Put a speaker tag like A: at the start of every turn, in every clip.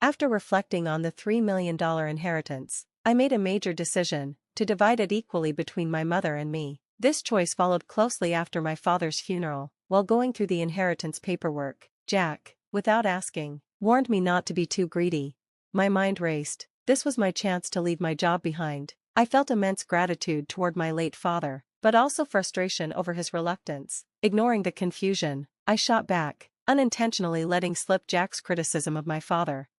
A: After reflecting on the $3 million inheritance, I made a major decision to divide it equally between my mother and me. This choice followed closely after my father's funeral. While going through the inheritance paperwork, Jack, without asking, warned me not to be too greedy. My mind raced. This was my chance to leave my job behind. I felt immense gratitude toward my late father, but also frustration over his reluctance. Ignoring the confusion, I shot back, unintentionally letting slip Jack's criticism of my father.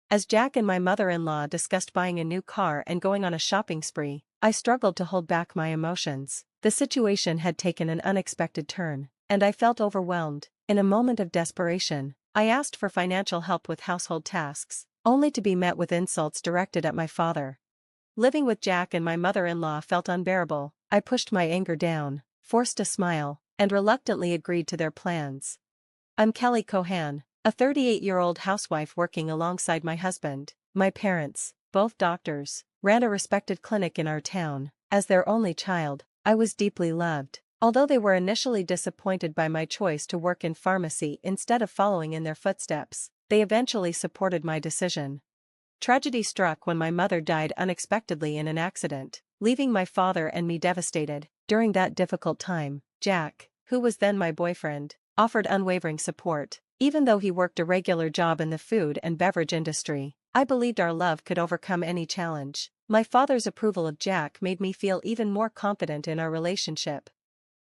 A: As Jack and my mother-in-law discussed buying a new car and going on a shopping spree, I struggled to hold back my emotions. The situation had taken an unexpected turn, and I felt overwhelmed. In a moment of desperation, I asked for financial help with household tasks, only to be met with insults directed at my father. Living with Jack and my mother-in-law felt unbearable. I pushed my anger down, forced a smile, and reluctantly agreed to their plans. I'm Kelly Cohan, a 38-year-old housewife working alongside my husband. My parents, both doctors, ran a respected clinic in our town. As their only child, I was deeply loved. Although they were initially disappointed by my choice to work in pharmacy instead of following in their footsteps, they eventually supported my decision. Tragedy struck when my mother died unexpectedly in an accident, leaving my father and me devastated. During that difficult time, Jack, who was then my boyfriend, offered unwavering support. Even though he worked a regular job in the food and beverage industry, I believed our love could overcome any challenge. My father's approval of Jack made me feel even more confident in our relationship.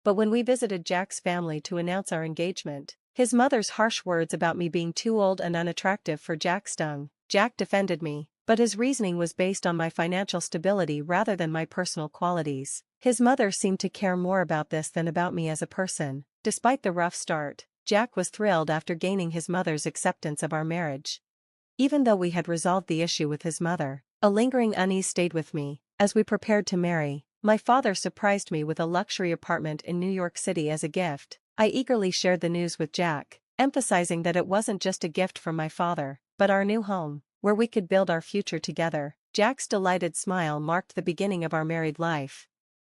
A: But when we visited Jack's family to announce our engagement, his mother's harsh words about me being too old and unattractive for Jack stung. Jack defended me, but his reasoning was based on my financial stability rather than my personal qualities. His mother seemed to care more about this than about me as a person. Despite the rough start, Jack was thrilled after gaining his mother's acceptance of our marriage. Even though we had resolved the issue with his mother, a lingering unease stayed with me. As we prepared to marry, my father surprised me with a luxury apartment in New York City as a gift. I eagerly shared the news with Jack, emphasizing that it wasn't just a gift from my father, but our new home, where we could build our future together. Jack's delighted smile marked the beginning of our married life.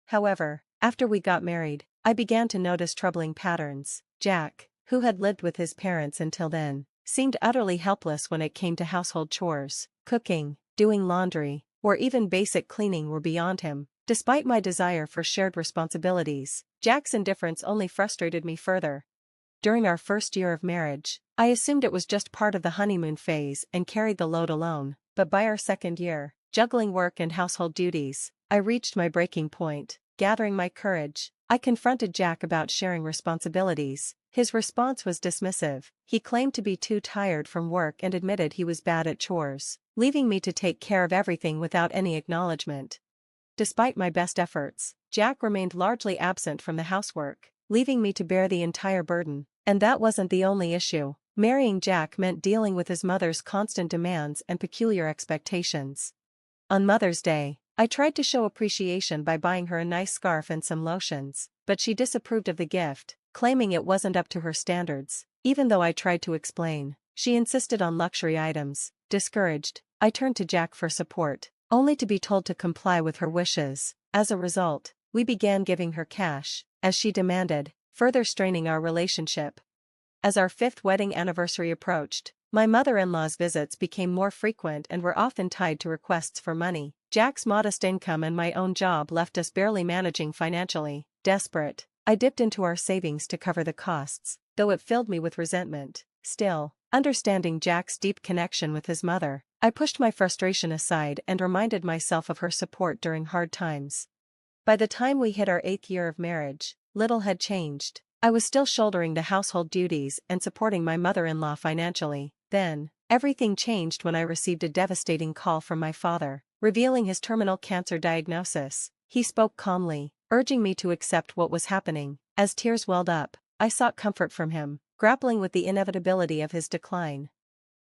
A: However, after we got married, I began to notice troubling patterns. Jack, who had lived with his parents until then, seemed utterly helpless when it came to household chores. Cooking, doing laundry, or even basic cleaning were beyond him. Despite my desire for shared responsibilities, Jack's indifference only frustrated me further. During our first year of marriage, I assumed it was just part of the honeymoon phase and carried the load alone. But by our second year, juggling work and household duties, I reached my breaking point. Gathering my courage, I confronted Jack about sharing responsibilities. His response was dismissive. He claimed to be too tired from work and admitted he was bad at chores, leaving me to take care of everything without any acknowledgement. Despite my best efforts, Jack remained largely absent from the housework, leaving me to bear the entire burden. And that wasn't the only issue. Marrying Jack meant dealing with his mother's constant demands and peculiar expectations. On Mother's Day, I tried to show appreciation by buying her a nice scarf and some lotions, but she disapproved of the gift, claiming it wasn't up to her standards. Even though I tried to explain, she insisted on luxury items. Discouraged, I turned to Jack for support, only to be told to comply with her wishes. As a result, we began giving her cash, as she demanded, further straining our relationship. As our 5th wedding anniversary approached, my mother-in-law's visits became more frequent and were often tied to requests for money. Jack's modest income and my own job left us barely managing financially. Desperate, I dipped into our savings to cover the costs, though it filled me with resentment. Still, understanding Jack's deep connection with his mother, I pushed my frustration aside and reminded myself of her support during hard times. By the time we hit our 8th year of marriage, little had changed. I was still shouldering the household duties and supporting my mother-in-law financially. Then, everything changed when I received a devastating call from my father, revealing his terminal cancer diagnosis. He spoke calmly, urging me to accept what was happening. As tears welled up, I sought comfort from him, grappling with the inevitability of his decline.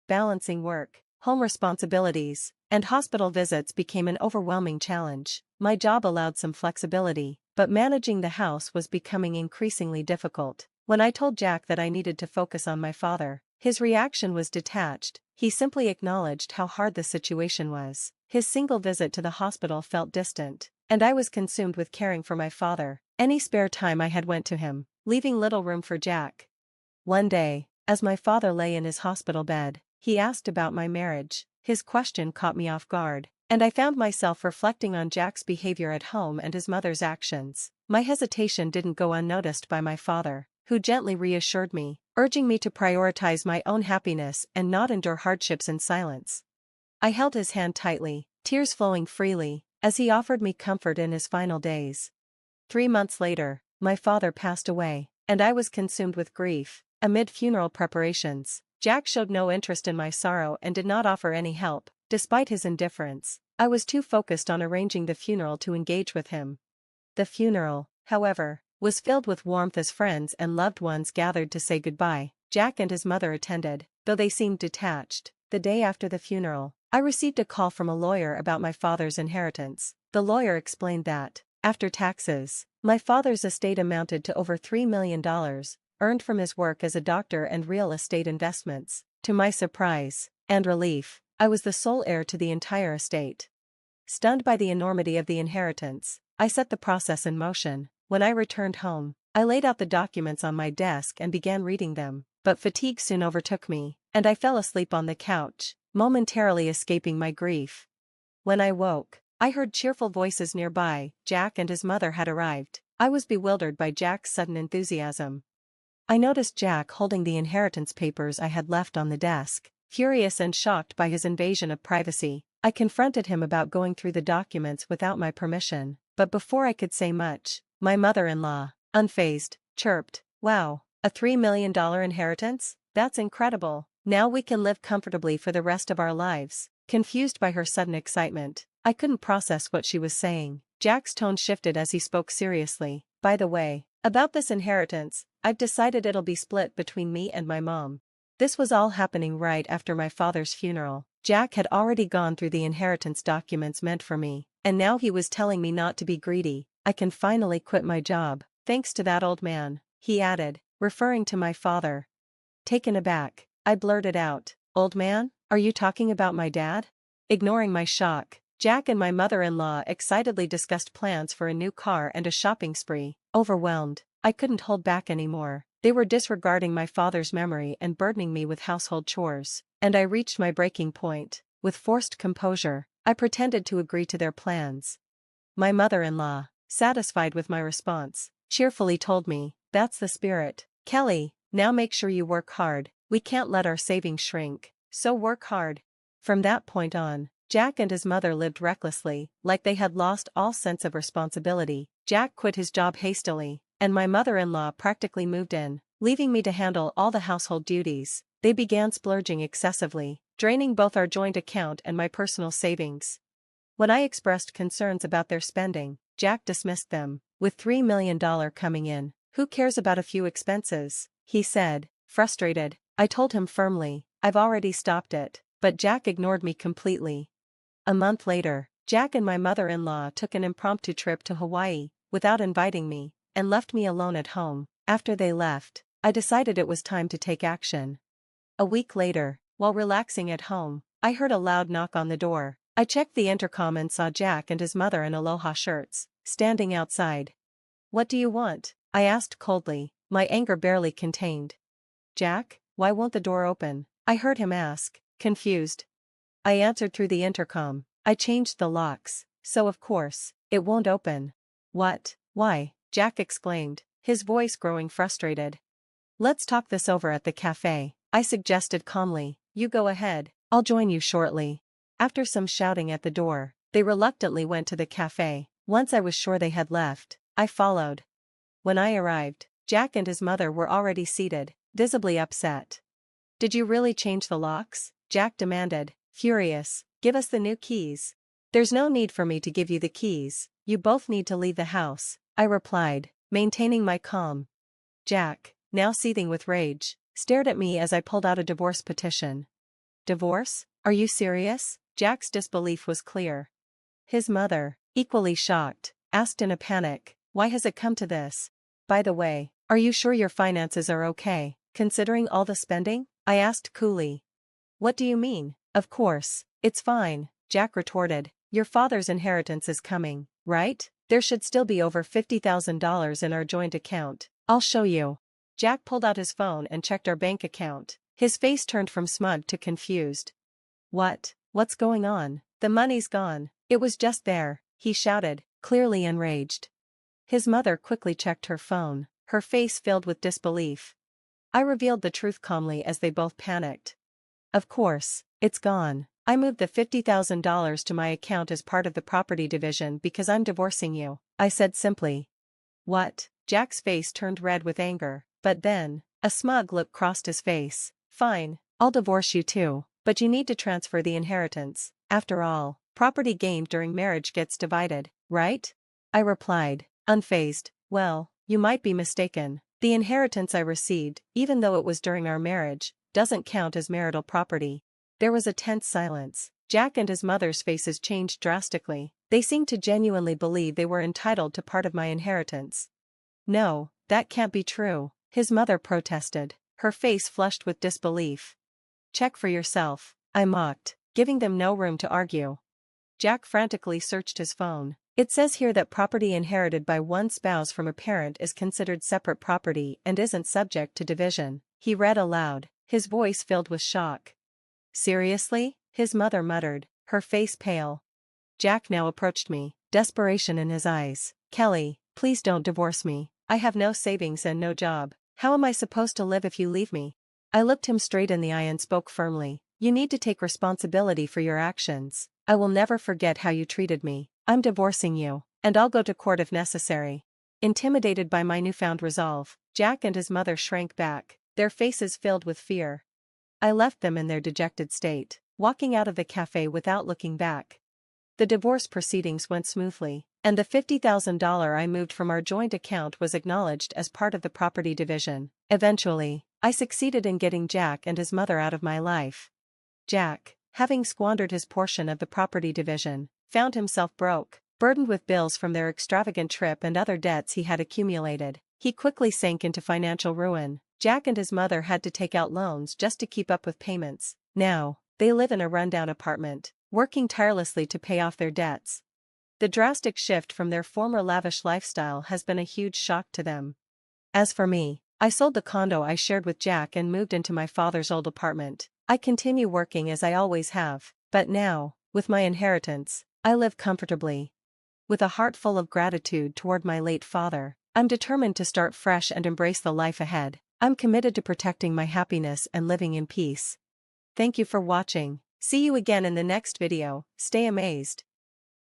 A: Balancing work, home responsibilities, and hospital visits became an overwhelming challenge. My job allowed some flexibility, but managing the house was becoming increasingly difficult. When I told Jack that I needed to focus on my father, his reaction was detached. He simply acknowledged how hard the situation was. His single visit to the hospital felt distant, and I was consumed with caring for my father. Any spare time I had went to him, leaving little room for Jack. One day, as my father lay in his hospital bed, He asked about my marriage. His question caught me off guard, and I found myself reflecting on Jack's behavior at home and his mother's actions. My hesitation didn't go unnoticed by my father, who gently reassured me, urging me to prioritize my own happiness and not endure hardships in silence. I held his hand tightly, tears flowing freely, as he offered me comfort in his final days. 3 months later, my father passed away, and I was consumed with grief. Amid funeral preparations, Jack showed no interest in my sorrow and did not offer any help. Despite his indifference, I was too focused on arranging the funeral to engage with him. The funeral, however, was filled with warmth as friends and loved ones gathered to say goodbye. Jack and his mother attended, though they seemed detached. The day after the funeral, I received a call from a lawyer about my father's inheritance. The lawyer explained that, after taxes, my father's estate amounted to over $3 million, earned from his work as a doctor and real estate investments. To my surprise and relief, I was the sole heir to the entire estate. Stunned by the enormity of the inheritance, I set the process in motion. When I returned home, I laid out the documents on my desk and began reading them, but fatigue soon overtook me, and I fell asleep on the couch, momentarily escaping my grief. When I woke, I heard cheerful voices nearby. Jack and his mother had arrived. I was bewildered by Jack's sudden enthusiasm. I noticed Jack holding the inheritance papers I had left on the desk. Furious and shocked by his invasion of privacy, I confronted him about going through the documents without my permission, but before I could say much, my mother-in-law, unfazed, chirped, "Wow, a $3 million inheritance? That's incredible. Now we can live comfortably for the rest of our lives." Confused by her sudden excitement, I couldn't process what she was saying. Jack's tone shifted as he spoke seriously. "By the way, about this inheritance, I've decided it'll be split between me and my mom." This was all happening right after my father's funeral. Jack had already gone through the inheritance documents meant for me, and now he was telling me not to be greedy. "I can finally quit my job, thanks to that old man," he added, referring to my father. Taken aback, I blurted out, "Old man? Are you talking about my dad?" Ignoring my shock, Jack and my mother-in-law excitedly discussed plans for a new car and a shopping spree. Overwhelmed, I couldn't hold back anymore. They were disregarding my father's memory and burdening me with household chores, and I reached my breaking point. With forced composure, I pretended to agree to their plans. My mother-in-law, satisfied with my response, cheerfully told me, "That's the spirit, Kelly. Now make sure you work hard. We can't let our savings shrink, so work hard." From that point on, Jack and his mother lived recklessly, like they had lost all sense of responsibility. Jack quit his job hastily, and my mother-in-law practically moved in, leaving me to handle all the household duties. They began splurging excessively, draining both our joint account and my personal savings. When I expressed concerns about their spending, Jack dismissed them. "With $3 million coming in, who cares about a few expenses?" he said, frustrated. I told him firmly, "I've already stopped it," but Jack ignored me completely. A month later, Jack and my mother-in-law took an impromptu trip to Hawaii, without inviting me, and left me alone at home. After they left, I decided it was time to take action. A week later, while relaxing at home, I heard a loud knock on the door. I checked the intercom and saw Jack and his mother in aloha shirts, standing outside. "What do you want?" I asked coldly, my anger barely contained. "Jack, why won't the door open?" I heard him ask, confused. I answered through the intercom, "I changed the locks, so of course, it won't open." "What? Why?" Jack exclaimed, his voice growing frustrated. "Let's talk this over at the cafe," I suggested calmly. "You go ahead, I'll join you shortly." After some shouting at the door, they reluctantly went to the cafe. Once I was sure they had left, I followed. When I arrived, Jack and his mother were already seated, visibly upset. "Did you really change the locks?" Jack demanded, furious. "Give us the new keys." "There's no need for me to give you the keys, you both need to leave the house," I replied, maintaining my calm. Jack, now seething with rage, stared at me as I pulled out a divorce petition. "Divorce? Are you serious?" Jack's disbelief was clear. His mother, equally shocked, asked in a panic, "Why has it come to this? By the way, are you sure your finances are okay, considering all the spending?" I asked coolly. "What do you mean? Of course, it's fine," Jack retorted. "Your father's inheritance is coming, right? There should still be over $50,000 in our joint account. I'll show you." Jack pulled out his phone and checked our bank account. His face turned from smug to confused. What's going on? The money's gone. It was just there, he shouted, clearly enraged. His mother quickly checked her phone, her face filled with disbelief. I revealed the truth calmly as they both panicked. Of course, it's gone. I moved the $50,000 to my account as part of the property division because I'm divorcing you, I said simply. What? Jack's face turned red with anger, but then, a smug look crossed his face. Fine, I'll divorce you too, but you need to transfer the inheritance. After all, property gained during marriage gets divided, right? I replied, unfazed. Well, you might be mistaken. The inheritance I received, even though it was during our marriage, doesn't count as marital property. There was a tense silence. Jack and his mother's faces changed drastically. They seemed to genuinely believe they were entitled to part of my inheritance. No, that can't be true, his mother protested, her face flushed with disbelief. Check for yourself, I mocked, giving them no room to argue. Jack frantically searched his phone. It says here that property inherited by one spouse from a parent is considered separate property and isn't subject to division, he read aloud, his voice filled with shock. Seriously? His mother muttered, her face pale. Jack now approached me, desperation in his eyes. Kelly, please don't divorce me. I have no savings and no job. How am I supposed to live if you leave me? I looked him straight in the eye and spoke firmly. You need to take responsibility for your actions. I will never forget how you treated me. I'm divorcing you, and I'll go to court if necessary. Intimidated by my newfound resolve, Jack and his mother shrank back, their faces filled with fear. I left them in their dejected state, walking out of the cafe without looking back. The divorce proceedings went smoothly, and the $50,000 I moved from our joint account was acknowledged as part of the property division. Eventually, I succeeded in getting Jack and his mother out of my life. Jack, having squandered his portion of the property division, found himself broke, burdened with bills from their extravagant trip and other debts he had accumulated. He quickly sank into financial ruin. Jack and his mother had to take out loans just to keep up with payments. Now, they live in a rundown apartment, working tirelessly to pay off their debts. The drastic shift from their former lavish lifestyle has been a huge shock to them. As for me, I sold the condo I shared with Jack and moved into my father's old apartment. I continue working as I always have, but now, with my inheritance, I live comfortably. With a heart full of gratitude toward my late father, I'm determined to start fresh and embrace the life ahead. I'm committed to protecting my happiness and living in peace. Thank you for watching. See you again in the next video. Stay amazed.